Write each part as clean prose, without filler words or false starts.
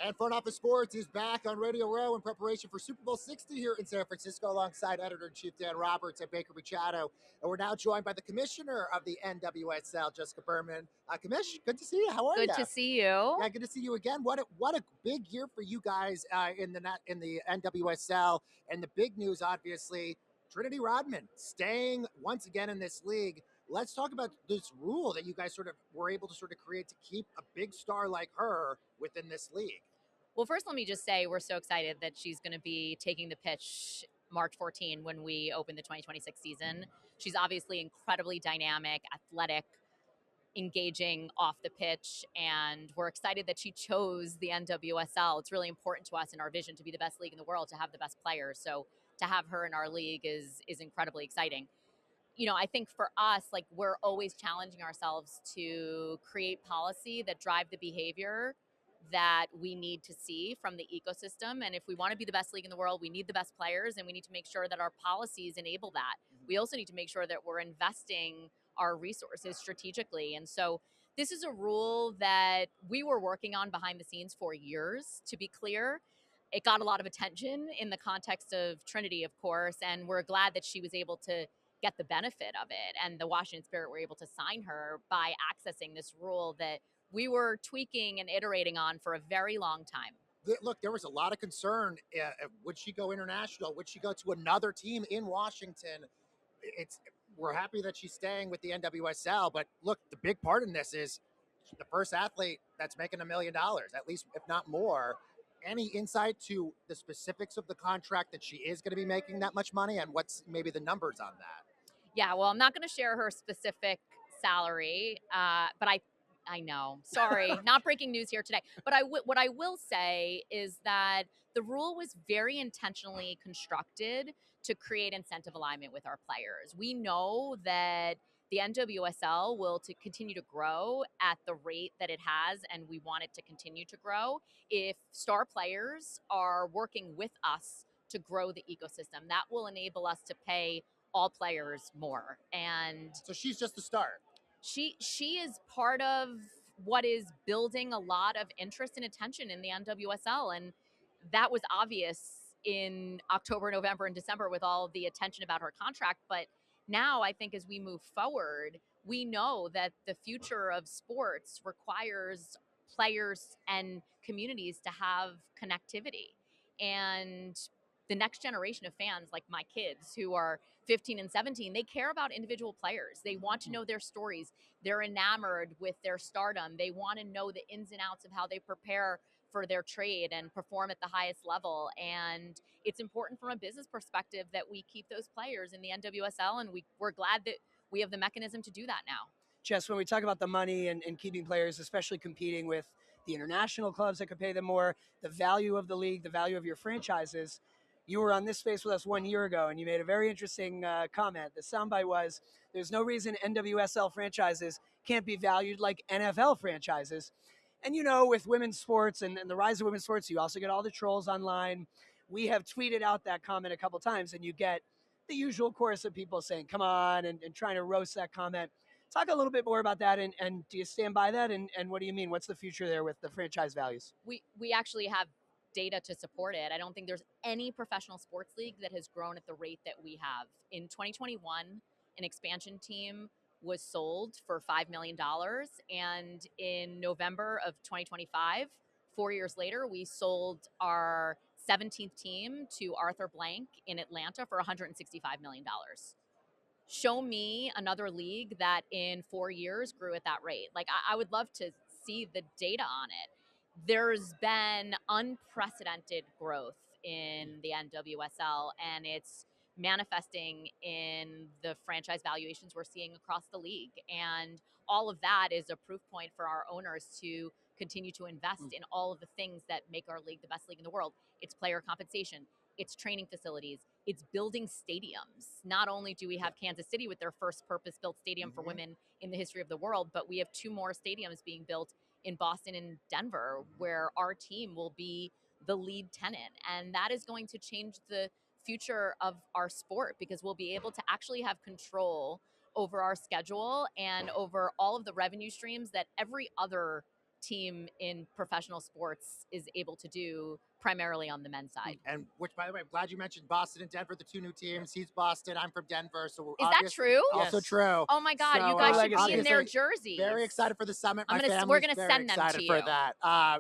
And Front Office Sports is back on Radio Row in preparation for Super Bowl 60 here in San Francisco, alongside Editor-in-Chief Dan Roberts and Baker Machado. And we're now joined by the Commissioner of the NWSL, Jessica Berman. Commish, good to see you. How are you? Good to see you. Yeah, good to see you again. What a big year for you guys in the NWSL, and the big news, obviously, Trinity Rodman staying once again in this league. Let's talk about this rule that you guys sort of were able to sort of create to keep a big star like her within this league. Well, first, let me just say we're so excited that she's going to be taking the pitch March 14 when we open the 2026 season. She's obviously incredibly dynamic, athletic, engaging off the pitch, and we're excited that she chose the NWSL. It's really important to us in our vision to be the best league in the world, to have the best players. So to have her in our league is incredibly exciting. You know, I think for us, like, we're always challenging ourselves to create policy that drive the behavior that we need to see from the ecosystem. And if we want to be the best league in the world, we need the best players, and we need to make sure that our policies enable that. We also need to make sure that we're investing our resources strategically. And so this is a rule that we were working on behind the scenes for years, to be clear. It got a lot of attention in the context of Trinity, of course, and we're glad that she was able to get the benefit of it. And the Washington Spirit were able to sign her by accessing this rule that we were tweaking and iterating on for a very long time. Look, there was a lot of concern. Would she go international? Would she go to another team in Washington? We're happy that she's staying with the NWSL, but look, the big part in this is the first athlete that's making $1 million, at least, if not more. Any insight to the specifics of the contract that she is going to be making that much money, and what's maybe the numbers on that? Yeah, well, I'm not going to share her specific salary, but I know. Sorry, not breaking news here today. But what I will say is that the rule was very intentionally constructed to create incentive alignment with our players. We know that the NWSL will continue to grow at the rate that it has, and we want it to continue to grow if star players are working with us to grow the ecosystem. That will enable us to pay all players more. And so she's just the start. She is part of what is building a lot of interest and attention in the NWSL, and that was obvious in October, November, and December with all the attention about her contract. But now I think as we move forward, we know that the future of sports requires players and communities to have connectivity. And the next generation of fans, like my kids who are 15 and 17, they care about individual players. They want to know their stories. They're enamored with their stardom. They want to know the ins and outs of how they prepare for their trade and perform at the highest level. And it's important from a business perspective that we keep those players in the NWSL, and we're glad that we have the mechanism to do that now. Jess, when we talk about the money and keeping players, especially competing with the international clubs that could pay them more, the value of the league, the value of your franchises, you were on this space with us 1 year ago, and you made a very interesting comment. The soundbite was, there's no reason NWSL franchises can't be valued like NFL franchises. And, you know, with women's sports and the rise of women's sports, you also get all the trolls online. We have tweeted out that comment a couple times, and you get the usual chorus of people saying, come on, and trying to roast that comment. Talk a little bit more about that, and do you stand by that, and what do you mean? What's the future there with the franchise values? We actually have data to support it. I don't think there's any professional sports league that has grown at the rate that we have. In 2021, an expansion team was sold for $5 million. And in November of 2025, 4 years later, we sold our 17th team to Arthur Blank in Atlanta for $165 million. Show me another league that in 4 years grew at that rate. Like, I would love to see the data on it. There's been unprecedented growth in the NWSL, and it's manifesting in the franchise valuations we're seeing across the league. And all of that is a proof point for our owners to continue to invest in all of the things that make our league the best league in the world. It's player compensation, it's training facilities, it's building stadiums. Not only do we have Kansas City with their first purpose-built stadium for women in the history of the world, but we have 2 more stadiums being built in Boston and Denver, where our team will be the lead tenant. And that is going to change the future of our sport, because we'll be able to actually have control over our schedule and over all of the revenue streams that every other team in professional sports is able to do primarily on the men's side. And which, by the way, I'm glad you mentioned Boston and Denver, the two new teams. He's Boston, I'm from Denver, so we're Is that true? Also Yes. true. Oh my God, So, you guys should be in obviously, their jerseys. Very excited for the summit. My we're family's gonna very send them excited to for you. that.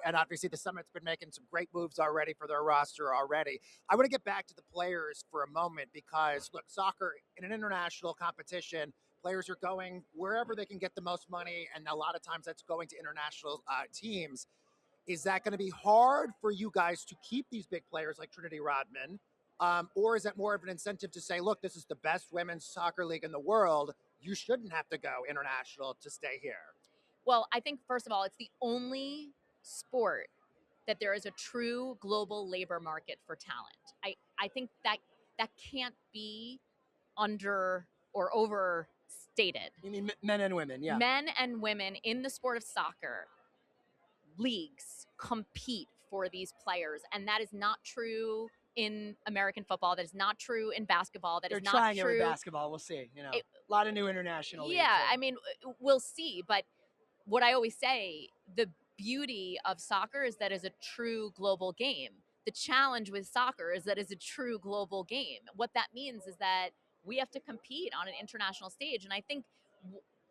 And obviously, the summit's been making some great moves already for their roster already. I want to get back to the players for a moment because, look, soccer in an international competition, players are going wherever they can get the most money, and a lot of times that's going to international teams. Is that going to be hard for you guys to keep these big players like Trinity Rodman? Or is that more of an incentive to say, look, this is the best women's soccer league in the world. You shouldn't have to go international to stay here? Well, I think, first of all, it's the only sport that there is a true global labor market for talent. I think that can't be under or overstated. You mean men and women? Yeah. Men and women in the sport of soccer leagues compete for these players, and that is not true in American football. That is not true in basketball. That They're is not trying true. it with basketball. We'll see. A lot of new international leagues. Yeah, I mean, we'll see. But what I always say, the beauty of soccer is that it's a true global game. The challenge with soccer is that it's a true global game. What that means is that we have to compete on an international stage. And I think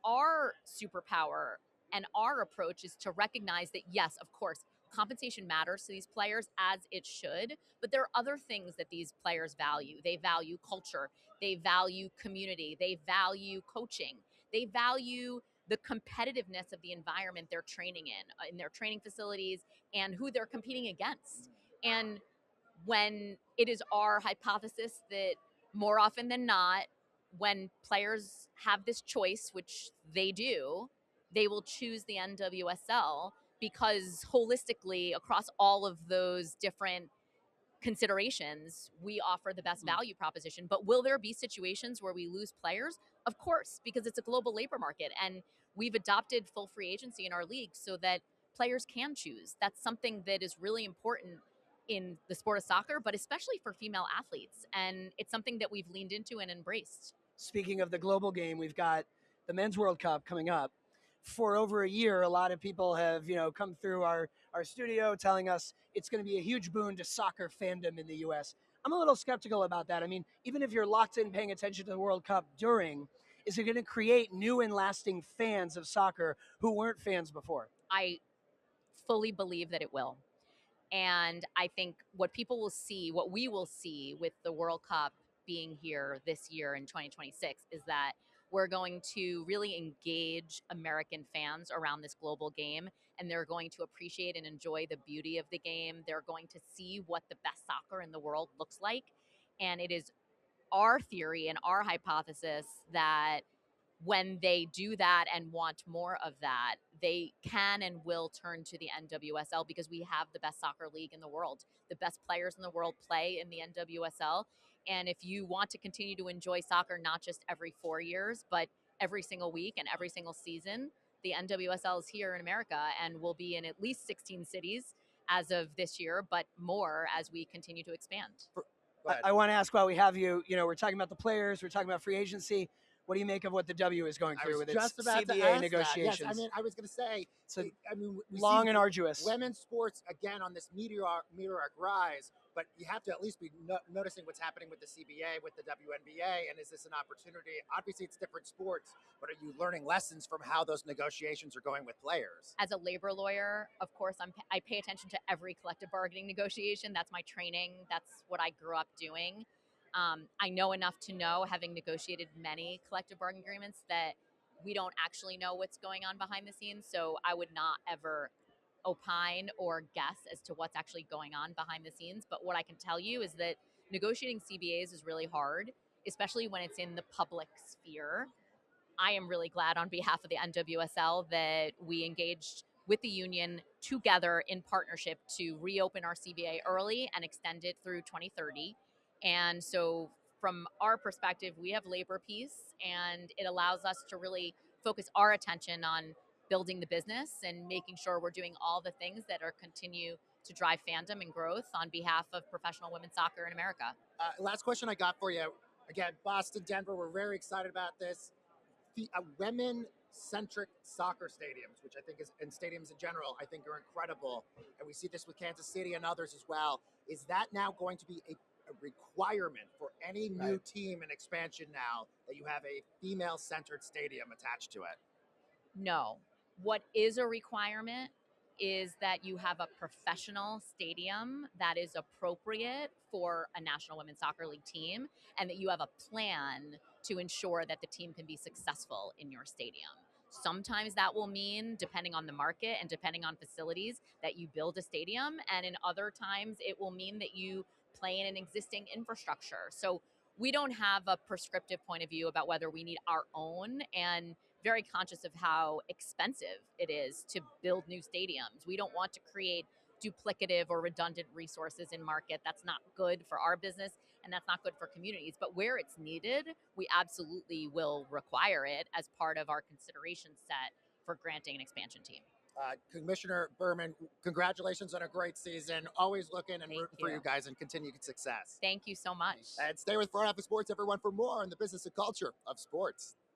our superpower and our approach is to recognize that, yes, of course, compensation matters to these players as it should, but there are other things that these players value. They value culture, they value community, they value coaching, they value the competitiveness of the environment they're training in their training facilities, and who they're competing against. And when it is our hypothesis that more often than not, when players have this choice, which they do, they will choose the NWSL because holistically, across all of those different considerations, we offer the best value proposition. But will there be situations where we lose players? Of course, because it's a global labor market, and we've adopted full free agency in our league so that players can choose. That's something that is really important in the sport of soccer, but especially for female athletes. And it's something that we've leaned into and embraced. Speaking of the global game, we've got the Men's World Cup coming up. For over a year, a lot of people have, come through our studio telling us it's going to be a huge boon to soccer fandom in the U.S. I'm a little skeptical about that. I mean, even if you're locked in paying attention to the World Cup during, is it going to create new and lasting fans of soccer who weren't fans before? I fully believe that it will. And I think what we will see with the World Cup being here this year in 2026 is that we're going to really engage American fans around this global game, and they're going to appreciate and enjoy the beauty of the game. They're going to see what the best soccer in the world looks like. And it is our theory and our hypothesis that when they do that and want more of that, they can and will turn to the NWSL because we have the best soccer league in the world. The best players in the world play in the NWSL. And if you want to continue to enjoy soccer, not just every 4 years, but every single week and every single season, the NWSL is here in America and will be in at least 16 cities as of this year, but more as we continue to expand. I want to ask while we have you, we're talking about the players, we're talking about free agency. What do you make of what the W is going through with its CBA negotiations? Yes, I mean, I was going to say, we long see and arduous. Women's sports, again, on this meteoric rise, but you have to at least be noticing what's happening with the CBA, with the WNBA, and is this an opportunity? Obviously, it's different sports, but are you learning lessons from how those negotiations are going with players? As a labor lawyer, of course, I pay attention to every collective bargaining negotiation. That's my training. That's what I grew up doing. I know enough to know, having negotiated many collective bargaining agreements, that we don't actually know what's going on behind the scenes. So I would not ever opine or guess as to what's actually going on behind the scenes. But what I can tell you is that negotiating CBAs is really hard, especially when it's in the public sphere. I am really glad on behalf of the NWSL that we engaged with the union together in partnership to reopen our CBA early and extend it through 2030. And so from our perspective, we have labor peace, and it allows us to really focus our attention on building the business and making sure we're doing all the things that are continue to drive fandom and growth on behalf of professional women's soccer in America. Last question I got for you. Again, Boston, Denver, we're very excited about this. Women centric soccer stadiums, which I think is, and stadiums in general, I think are incredible. And we see this with Kansas City and others as well. Is that now going to be a requirement for any new team in expansion now that you have a female centered stadium attached to it? No. What is a requirement is that you have a professional stadium that is appropriate for a National Women's Soccer League team, and that you have a plan to ensure that the team can be successful in your stadium. Sometimes that will mean, depending on the market and depending on facilities, that you build a stadium, and in other times it will mean that you play in an existing infrastructure. So we don't have a prescriptive point of view about whether we need our own, and very conscious of how expensive it is to build new stadiums. We don't want to create duplicative or redundant resources in market. That's not good for our business, and that's not good for communities. But where it's needed, we absolutely will require it as part of our consideration set for granting an expansion team. Commissioner Berman, congratulations on a great season. Always looking and rooting for you guys and continued success. Thank you so much. And stay with Front Office Sports, everyone, for more on the business and culture of sports.